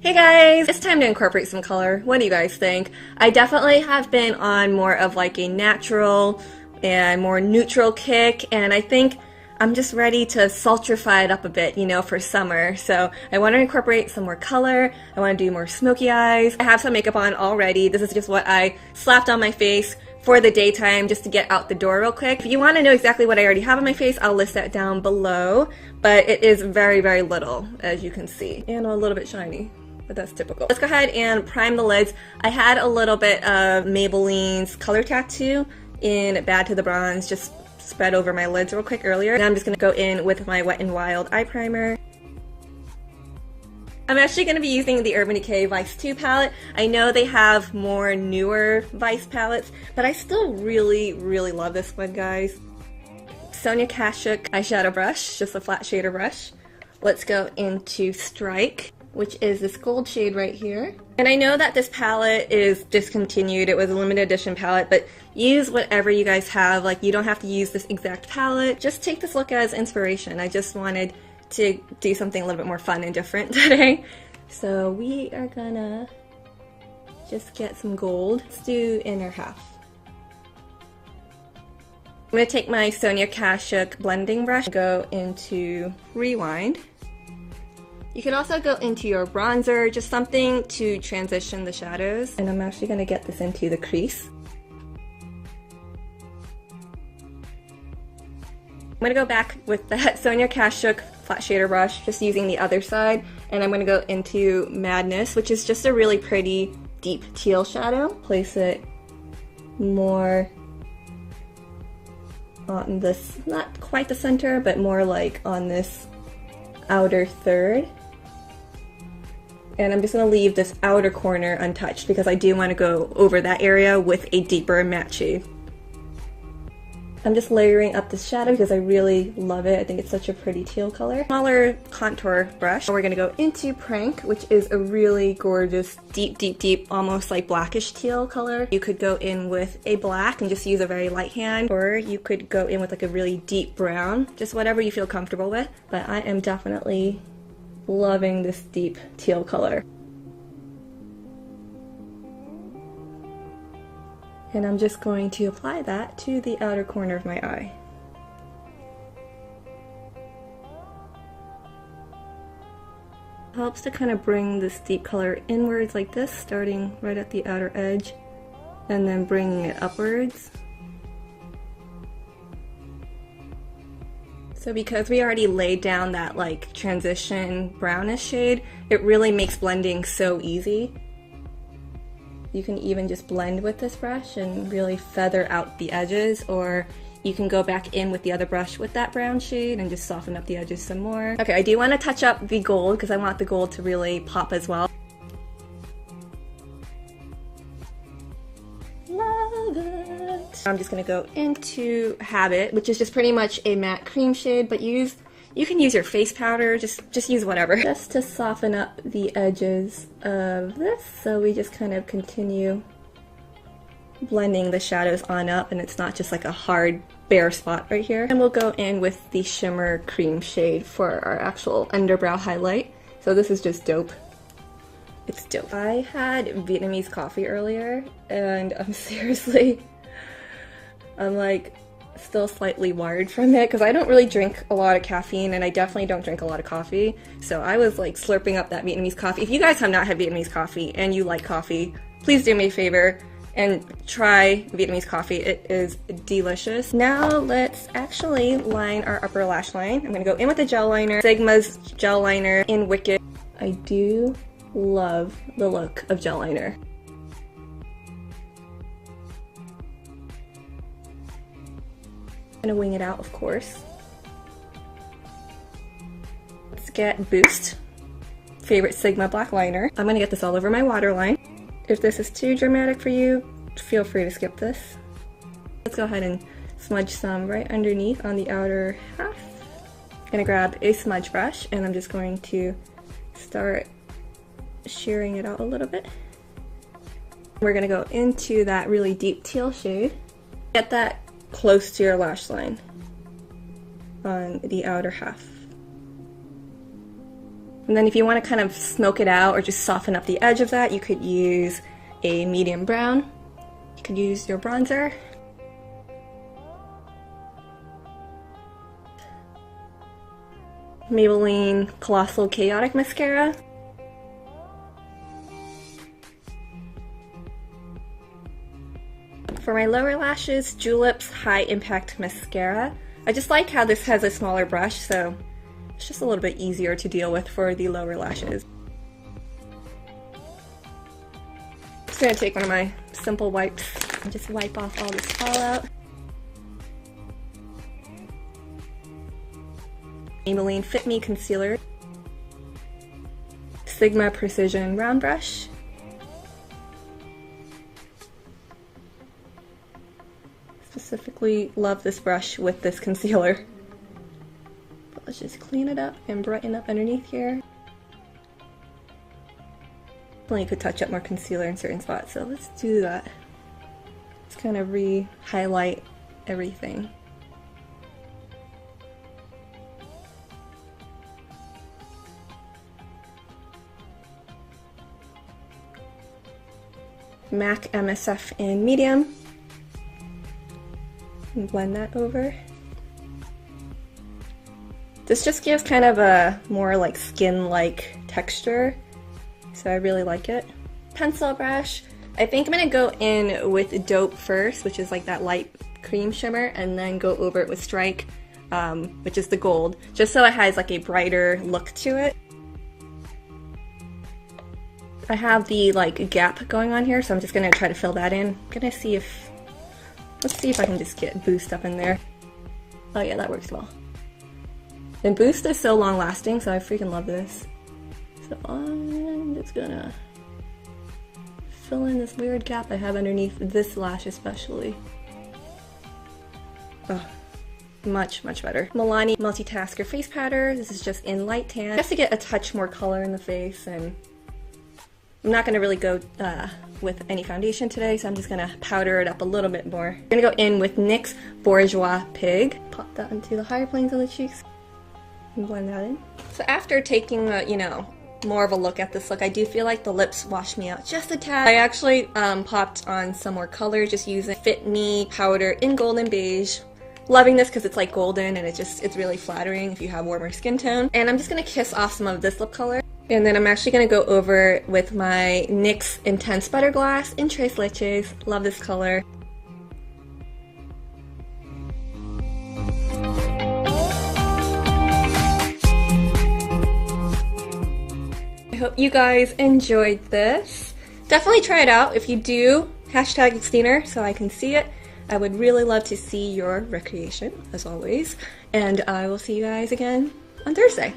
Hey guys, it's time to incorporate some color. What do you guys think? I definitely have been on more of like a natural and more neutral kick, and I think I'm just ready to sultrify it up a bit, you know, for summer. So I want to incorporate some more color. I want to do more smoky eyes. I have some makeup on already. This is just what I slapped on my face for the daytime just to get out the door real quick. If you want to know exactly what I already have on my face, I'll list that down below, but it is very, very little, as you can see, and a little bit shiny. But that's typical. Let's go ahead and prime the lids. I had a little bit of Maybelline's Color Tattoo in Bad to the Bronze just spread over my lids real quick earlier. Now I'm just going to go in with my Wet n Wild eye primer. I'm actually going to be using the Urban Decay Vice 2 palette. I know they have more newer Vice palettes, but I still really, really love this one, guys. Sonia Kashuk eyeshadow brush, just a flat shader brush. Let's go into Strike, which is this gold shade right here. And I know that this palette is discontinued. It was a limited edition palette, but use whatever you guys have. Like, you don't have to use this exact palette. Just take this look as inspiration. I just wanted to do something a little bit more fun and different today. So we are gonna just get some gold. Let's do inner half. I'm gonna take my Sonia Kashuk blending brush, go into Rewind. You can also go into your bronzer, just something to transition the shadows. And I'm actually going to get this into the crease. I'm going to go back with that Sonia Kashuk flat shader brush, just using the other side. And I'm going to go into Madness, which is just a really pretty deep teal shadow. Place it more on this, not quite the center, but more like on this outer third. And I'm just going to leave this outer corner untouched because I do want to go over that area with a deeper matte shade. I'm just layering up this shadow because I really love it. I think it's such a pretty teal color. Smaller contour brush. We're going to go into Prank, which is a really gorgeous, deep, deep, deep, almost like blackish teal color. You could go in with a black and just use a very light hand, or you could go in with like a really deep brown, just whatever you feel comfortable with. But I am definitely loving this deep teal color. And I'm just going to apply that to the outer corner of my eye. Helps to kind of bring this deep color inwards like this, starting right at the outer edge and then bringing it upwards. So because we already laid down that like transition brownish shade, it really makes blending so easy. You can even just blend with this brush and really feather out the edges, or you can go back in with the other brush with that brown shade and just soften up the edges some more. Okay, I do want to touch up the gold because I want the gold to really pop as well. Love it! I'm just going to go into Habit, which is just pretty much a matte cream shade, but you can use your face powder, just use whatever. Just to soften up the edges of this, so we just kind of continue blending the shadows on up and it's not just like a hard bare spot right here. And we'll go in with the shimmer cream shade for our actual underbrow highlight. So this is just dope. It's dope. I had Vietnamese coffee earlier and I'm like still slightly wired from it because I don't really drink a lot of caffeine and I definitely don't drink a lot of coffee. So I was like slurping up that Vietnamese coffee. If you guys have not had Vietnamese coffee and you like coffee, please do me a favor and try Vietnamese coffee. It is delicious. Now let's actually line our upper lash line. I'm gonna go in with the gel liner, Sigma's gel liner in Wicked. I do love the look of gel liner. I'm gonna wing it out, of course. Let's get Boost, favorite Sigma black liner. I'm gonna get this all over my waterline. If this is too dramatic for you, feel free to skip this. Let's go ahead and smudge some right underneath on the outer half. I'm gonna grab a smudge brush and I'm just going to start shearing it out a little bit. We're gonna go into that really deep teal shade. Get that close to your lash line on the outer half. And then if you want to kind of smoke it out or just soften up the edge of that, you could use a medium brown. You could use your bronzer. Maybelline Colossal Chaotic Mascara. For my lower lashes, Julep's High Impact Mascara. I just like how this has a smaller brush, so it's just a little bit easier to deal with for the lower lashes. Just gonna take one of my simple wipes and just wipe off all this fallout. Maybelline Fit Me Concealer. Sigma Precision Round Brush. Specifically love this brush with this concealer. But let's just clean it up and brighten up underneath here. Well, you could touch up more concealer in certain spots, so let's do that. Let's kind of re-highlight everything. MAC MSF in medium. And blend that over. This just gives kind of a more like skin-like texture, so I really like it. Pencil brush. I think I'm gonna go in with Dope first, which is like that light cream shimmer, and then go over it with Strike, which is the gold, just so it has like a brighter look to it. I have the like gap going on here, so I'm just gonna try to fill that in. I'm gonna see if, let's see if I can just get Boost up in there. Oh yeah, that works well. And Boost is so long lasting, so I freaking love this. So I'm just gonna fill in this weird gap I have underneath this lash especially. Oh, much better. Milani Multitasker Face Powder. This is just in light tan, just to get a touch more color in the face, and I'm not going to really go with any foundation today, so I'm just going to powder it up a little bit more. I'm going to go in with NYX Bourgeois Pig. Pop that into the higher planes of the cheeks and blend that in. So after taking a, you know, more of a look at this look, I do feel like the lips washed me out just a tad. I actually popped on some more color just using Fit Me powder in Golden Beige. Loving this because it's like golden and it's really flattering if you have warmer skin tone. And I'm just going to kiss off some of this lip color. And then I'm actually going to go over with my NYX Intense Butter Glass in Tres Leches. Love this color. I hope you guys enjoyed this. Definitely try it out. If you do, hashtag Xtiner so I can see it. I would really love to see your recreation, as always. And I will see you guys again on Thursday.